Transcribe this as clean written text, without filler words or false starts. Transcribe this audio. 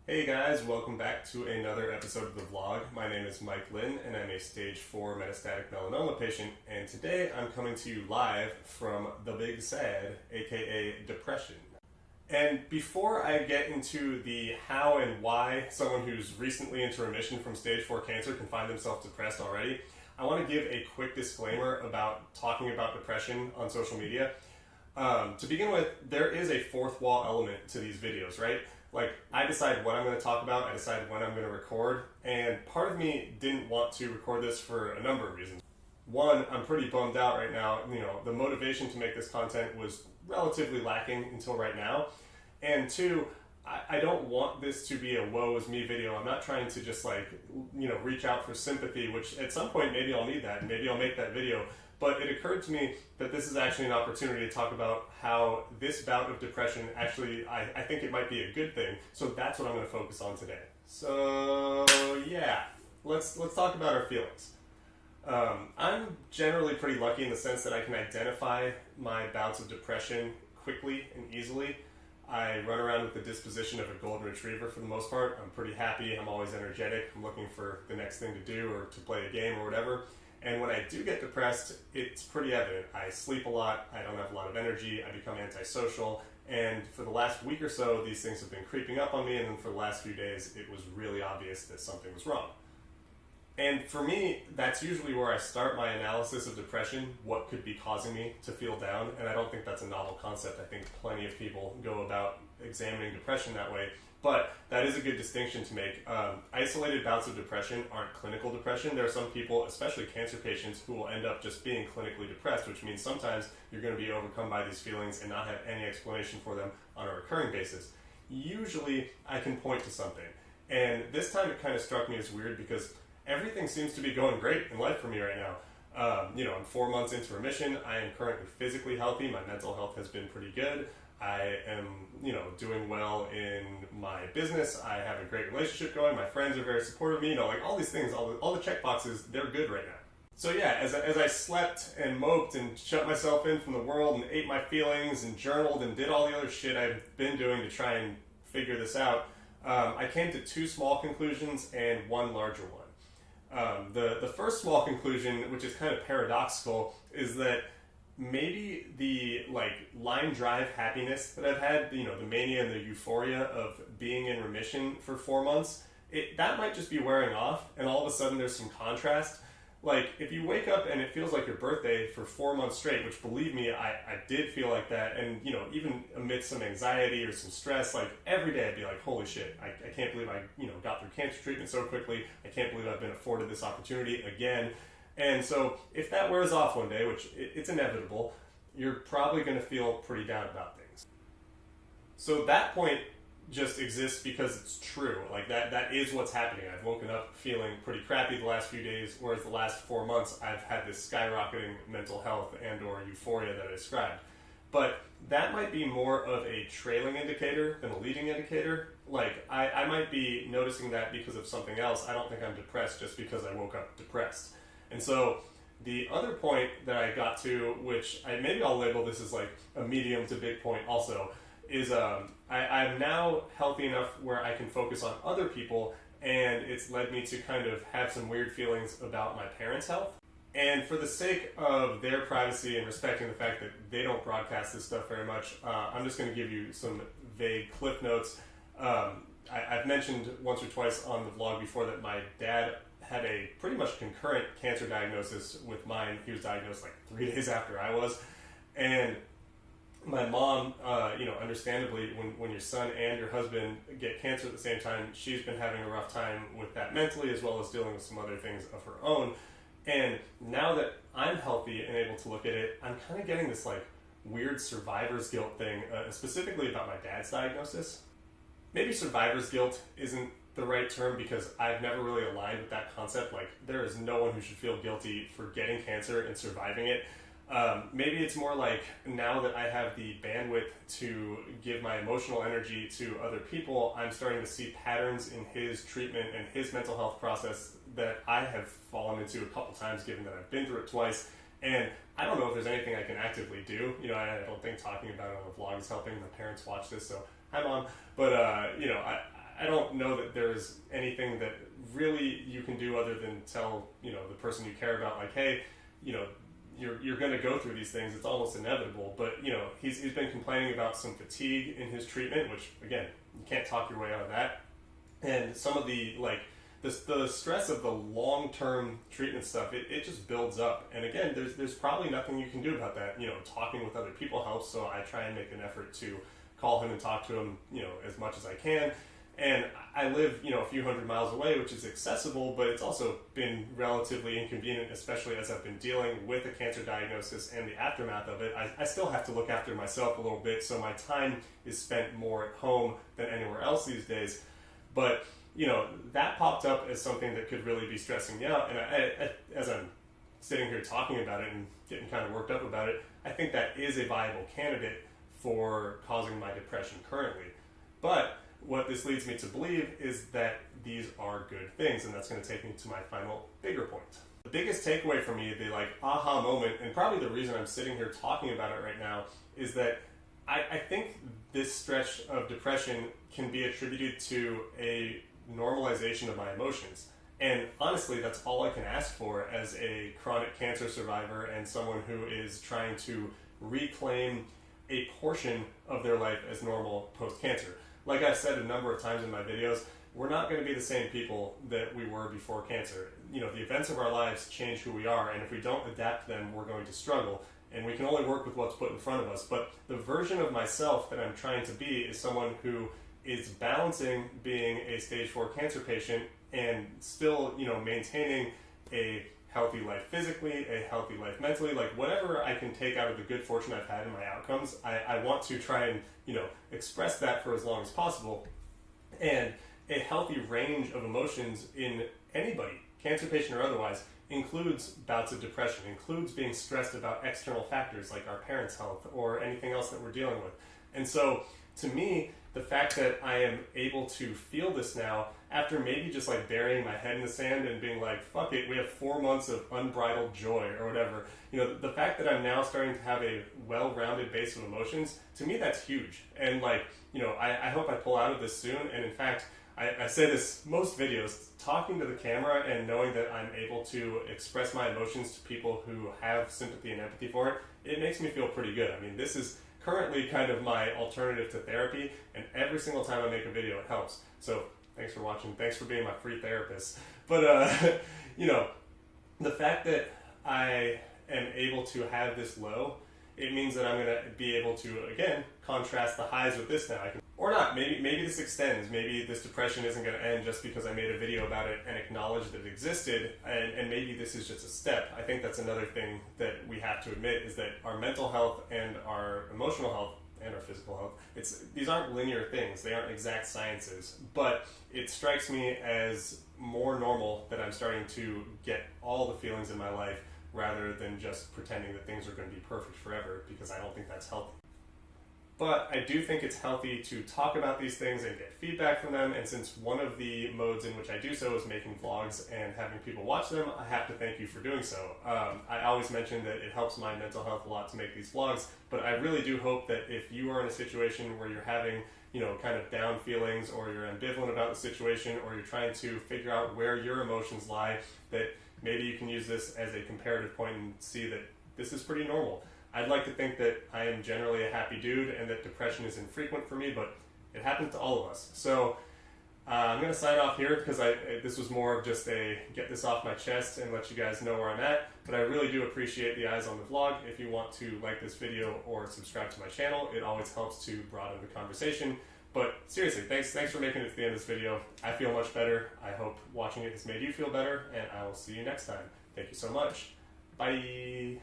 Hey guys, welcome back to another episode of the vlog. My name is Mike Lynn and I'm a stage 4 metastatic melanoma patient, and today I'm coming to you live from the Big Sad, aka depression. And before I get into the how and why someone who's recently into remission from stage 4 cancer can find themselves depressed already, I want to give a quick disclaimer about talking about depression on social media. To begin with, there is a fourth wall element to these videos, right? Like, I decide what I'm going to talk about, I decide when I'm going to record, and part of me didn't want to record this for a number of reasons. One, I'm pretty bummed out right now. The motivation to make this content was relatively lacking until right now. And two, I don't want this to be a woe is me video. I'm not trying to just reach out for sympathy, which at some point maybe I'll need that, and maybe I'll make that video. But it occurred to me that this is actually an opportunity to talk about how this bout of depression actually, I think it might be a good thing. So that's what I'm going to focus on today. So yeah, let's talk about our feelings. I'm generally pretty lucky in the sense that I can identify my bouts of depression quickly and easily. I run around with the disposition of a golden retriever for the most part. I'm pretty happy, I'm always energetic, I'm looking for the next thing to do or to play a game or whatever. And when I do get depressed, it's pretty evident. I sleep a lot, I don't have a lot of energy, I become antisocial, and for the last week or so, these things have been creeping up on me, and then for the last few days, it was really obvious that something was wrong. And for me, that's usually where I start my analysis of depression, what could be causing me to feel down, and I don't think that's a novel concept. I think plenty of people go about examining depression that way. But that is a good distinction to make. Isolated bouts of depression aren't clinical depression. There are some people, especially cancer patients, who will end up just being clinically depressed, which means sometimes you're going to be overcome by these feelings and not have any explanation for them on a recurring basis. Usually, I can point to something. And this time it kind of struck me as weird because everything seems to be going great in life for me right now. I'm 4 months into remission. I am currently physically healthy. My mental health has been pretty good. I am, doing well in my business. I have a great relationship going. My friends are very supportive of me. All these things, all the check boxes, they're good right now. So yeah, as I slept and moped and shut myself in from the world and ate my feelings and journaled and did all the other shit I've been doing to try and figure this out, I came to 2 small conclusions and 1 larger one. The first small conclusion, which is kind of paradoxical, is that maybe the line drive happiness that I've had, the mania and the euphoria of being in remission for 4 months, that might just be wearing off, and all of a sudden there's some contrast. If you wake up and it feels like your birthday for 4 months straight, which believe me, I did feel like that, and even amidst some anxiety or some stress, every day I'd be like, holy shit, I can't believe I got through cancer treatment so quickly, I can't believe I've been afforded this opportunity again. And so if that wears off one day, which it's inevitable, you're probably going to feel pretty down about things. So that point just exists because it's true. That is what's happening. I've woken up feeling pretty crappy the last few days, whereas the last 4 months I've had this skyrocketing mental health and or euphoria that I described. But that might be more of a trailing indicator than a leading indicator. I might be noticing that because of something else. I don't think I'm depressed just because I woke up depressed. And so the other point that I got to, which maybe I'll label this as a medium to big point also, is I'm now healthy enough where I can focus on other people, and it's led me to kind of have some weird feelings about my parents' health. And for the sake of their privacy and respecting the fact that they don't broadcast this stuff very much, I'm just going to give you some vague cliff notes. I've mentioned once or twice on the vlog before that my dad had a pretty much concurrent cancer diagnosis with mine. He was diagnosed 3 days after I was. And my mom, understandably, when your son and your husband get cancer at the same time, she's been having a rough time with that mentally, as well as dealing with some other things of her own. And now that I'm healthy and able to look at it, I'm kind of getting this weird survivor's guilt thing, specifically about my dad's diagnosis. Maybe survivor's guilt isn't the right term because I've never really aligned with that concept. There is no one who should feel guilty for getting cancer and surviving it. Maybe it's more now that I have the bandwidth to give my emotional energy to other people, I'm starting to see patterns in his treatment and his mental health process that I have fallen into a couple times, given that I've been through it twice. And I don't know if there's anything I can actively do. I don't think talking about it on the vlog is helping. My parents watch this, so hi, Mom. But, I don't know can do other than tell, you know, the person you care about, like, hey, you know, you're going to go through these things. It's almost inevitable. But, you know, he's been complaining about some fatigue in his treatment, which, again, you can't talk your way out of that. And some of the, like, the stress of the long-term treatment stuff, it just builds up. And again, there's probably nothing you can do about that. You know, talking with other people helps, so I try and make an effort to call him and talk to him, you know, as much as I can. And I live, you know, a few hundred miles away, which is accessible, but it's also been relatively inconvenient, especially as I've been dealing with a cancer diagnosis and the aftermath of it. I still have to look after myself a little bit, so my time is spent more at home than anywhere else these days. But, you know, that popped up as something that could really be stressing me out. And as I'm sitting here talking about it and getting kind of worked up about it, I think that is a viable candidate for causing my depression currently. But what this leads me to believe is that these are good things, and that's going to take me to my final bigger point. The biggest takeaway for me, the like aha moment, and probably the reason I'm sitting here talking about it right now, is that I think this stretch of depression can be attributed to a normalization of my emotions. And honestly, that's all I can ask for as a chronic cancer survivor and someone who is trying to reclaim a portion of their life as normal post-cancer. Like I've said a number of times in my videos, we're not going to be the same people that we were before cancer. You know, the events of our lives change who we are, and if we don't adapt to them, we're going to struggle. And we can only work with what's put in front of us. But the version of myself that I'm trying to be is someone who is balancing being a stage 4 cancer patient and still, you know, maintaining a healthy life physically, a healthy life mentally, like whatever I can take out of the good fortune I've had in my outcomes, I want to try and, you know, express that for as long as possible. And a healthy range of emotions in anybody, cancer patient or otherwise, includes bouts of depression, includes being stressed about external factors like our parents' health or anything else that we're dealing with. And so, to me, the fact that I am able to feel this now, after maybe just like burying my head in the sand and being like, fuck it, we have 4 months of unbridled joy or whatever, you know, the fact that I'm now starting to have a well-rounded base of emotions, to me that's huge. And like, you know, I hope I pull out of this soon. And in fact, I say this most videos, talking to the camera and knowing that I'm able to express my emotions to people who have sympathy and empathy for it, it makes me feel pretty good. I mean, this is currently kind of my alternative to therapy, and every single time I make a video, it helps. So thanks for watching. Thanks for being my free therapist. But, you know, the fact that I am able to have this low, it means that I'm going to be able to, again, contrast the highs with this now. Or not. Maybe this extends. Maybe this depression isn't going to end just because I made a video about it and acknowledged that it existed, and maybe this is just a step. I think that's another thing that we have to admit, is that our mental health and our emotional health and our physical health, these aren't linear things. They aren't exact sciences. But it strikes me as more normal that I'm starting to get all the feelings in my life rather than just pretending that things are going to be perfect forever, because I don't think that's healthy. But I do think it's healthy to talk about these things and get feedback from them, and since one of the modes in which I do so is making vlogs and having people watch them, I have to thank you for doing so. I always mention that it helps my mental health a lot to make these vlogs, but I really do hope that if you are in a situation where you're having, you know, kind of down feelings, or you're ambivalent about the situation, or you're trying to figure out where your emotions lie, that maybe you can use this as a comparative point and see that this is pretty normal. I'd like to think that I am generally a happy dude and that depression is infrequent for me, but it happens to all of us. So I'm going to sign off here because this was more of just a get this off my chest and let you guys know where I'm at. But I really do appreciate the eyes on the vlog. If you want to like this video or subscribe to my channel, it always helps to broaden the conversation. But seriously, thanks for making it to the end of this video. I feel much better. I hope watching it has made you feel better, and I will see you next time. Thank you so much. Bye.